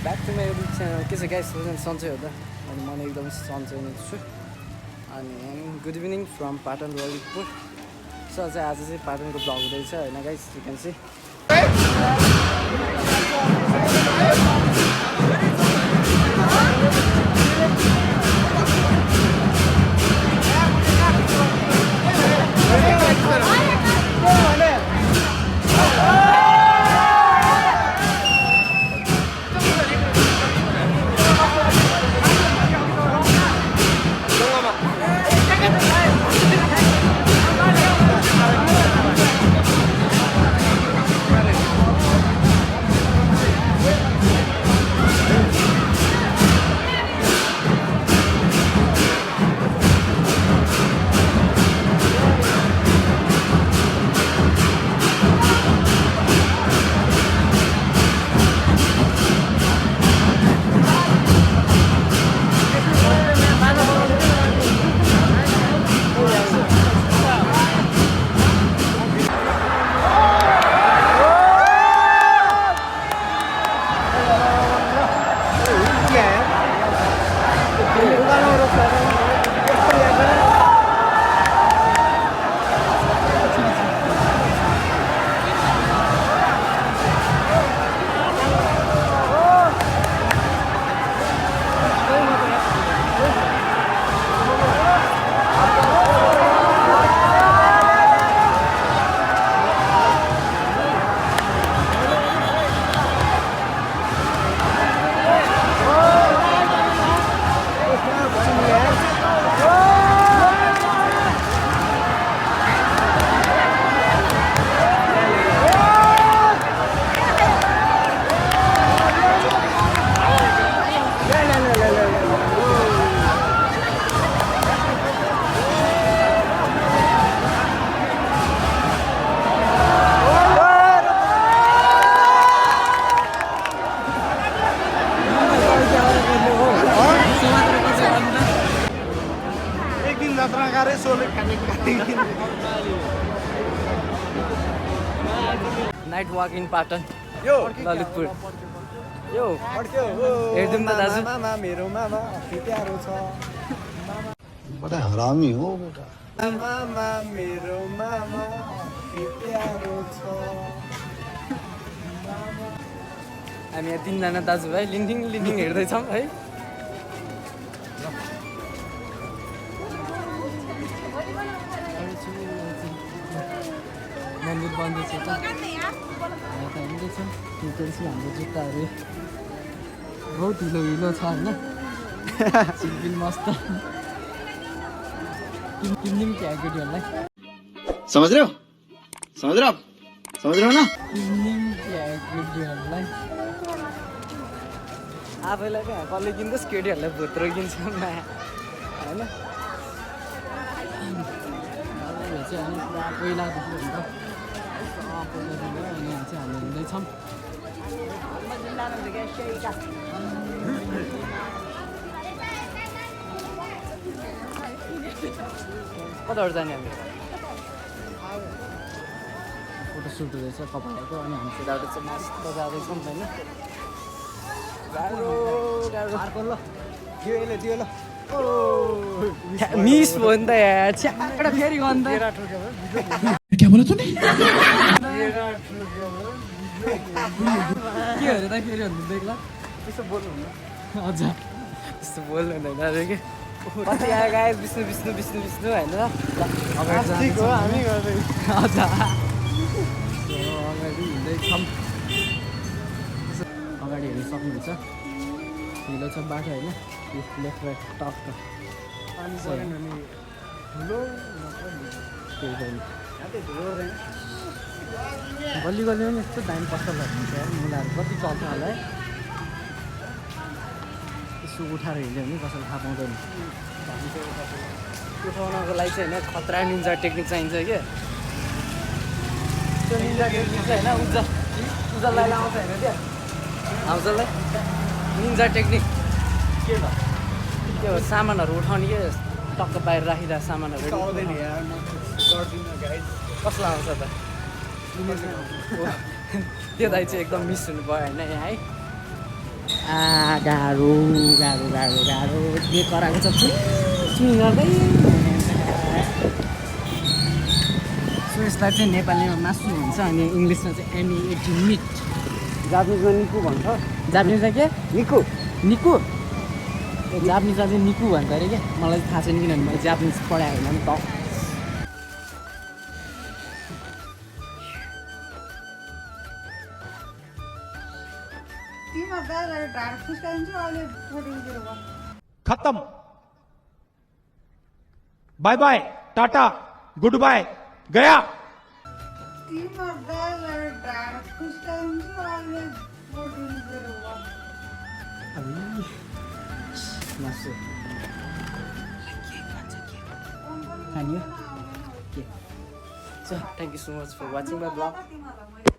back to my YouTube channel के छ guys सन्चै हो त अनि म एकदम सन्चै नै छु अनि good evening from Patan Lalitpur so चाहिँ आज चाहिँ पाटनको ब्लग हुँदैछ होइन guys you can see night walk in Patan यो ललितपुर यो हेर्दिउँ त दाजु मामा मेरो मामा प्यारो छ बडा हरामी हो बेटा मामा मेरो मामा प्यारो छ हामी यहाँ तिनजना दाजुभाइ लिन्डिङ हेर्दैछौँ है मन्दिर बन्द छ त हिँड्दैछौँ हिँड्दैछौँ हाम्रो जुत्ताहरू बहुत हिलो छ होइन चिलबिल मस्त किन्दिउँ क्या केटीहरूलाई समझ रहे हो ना किन्दिउँ क्या केटीहरूलाई आफैलाई क्या कसले किन्दोस् केटीहरूलाई भुत्रो किन्छ होइन चाहिँ पुरा पहिलादेखि हुन्छ अनि चाहिँ हामी हिँड्दैछौँ कताबाट जाने हामी फोटोसुट हुँदैछ कपालको अनि हामी त्यताबाट चाहिँ मस्त जाँदैछौँ होइन दियो ल मिस भयो नि त यहाँ छ्याकडा फेरि गर्नु त क्या बोला तूने के अरे त फेरि भन्नु देख्ला त्यसो बोल्नु हुन्न हजुर त्यस्तो बोल्नु हुँदैन अरे के कति आयो गायस विष्णु होइन अगाडि हो हामी गर्दै हजुर अगाडि हिँड्दैछौँ अगाडि हेर्नु सक्नुहुन्छ हिलो छ बाटो होइन लेफ्ट राइट टक्क पानी परेन भने ठुलो केही छैन गल्ली पनि यस्तो दामी पसल हुन्छ मुलाहरू कति चल्छ होला है यसो उठाएर हिँड्यो भने कसैले थाहा पाउँदैन उठाउनको लागि चाहिँ होइन खतरा निन्जा टेक्निक चाहिन्छ क्या त्यो निन्जा टेक्निक चाहिँ होइन उज्जललाई आउँछ होइन क्या आउँछलाई निन्जा टेक्निक के भयो त्यो सामानहरू उठाउने के टक्क बाहिर राखिरहेको सामानहरू कसलाई आउँछ त त्यो दाइ चाहिँ एकदम मिस हुनु भयो होइन यहाँ है गाह्रो गाह्रो गाह्रो गाह्रो के कराएको छ चुइङ गर्दै सो यसलाई चाहिँ नेपालीमा मासु भन्छ अनि इङ्ग्लिसमा चाहिँ एमिएटी मिट जापानिजमा निकु भन्छ जापानिजमा के निकु निकु ए जापानिजमा चाहिँ निकु भन्छ अरे क्या मलाई थाहा छैन किनभने मैले जापानिज पढाएको होइन नि त खत्म bye bye tata good bye गया मासु खानियो के so thank you so much for watching my blog